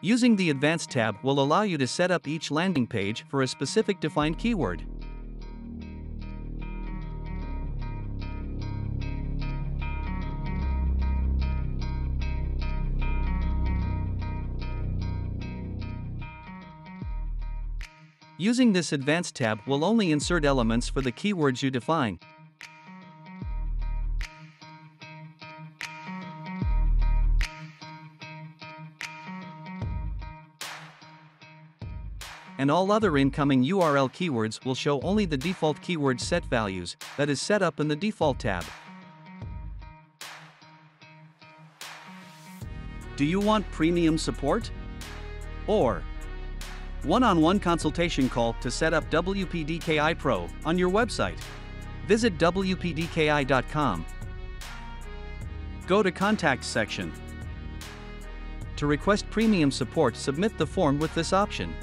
Using the Advanced tab will allow you to set up each landing page for a specific defined keyword. Using this Advanced tab will only insert elements for the keywords you define. And all other incoming URL keywords will show only the default keyword set values that is set up in the default tab. Do you want premium support? Or one-on-one consultation call to set up WPDKI Pro on your website? Visit WPDKI.com. Go to Contact section. To request premium support, submit the form with this option.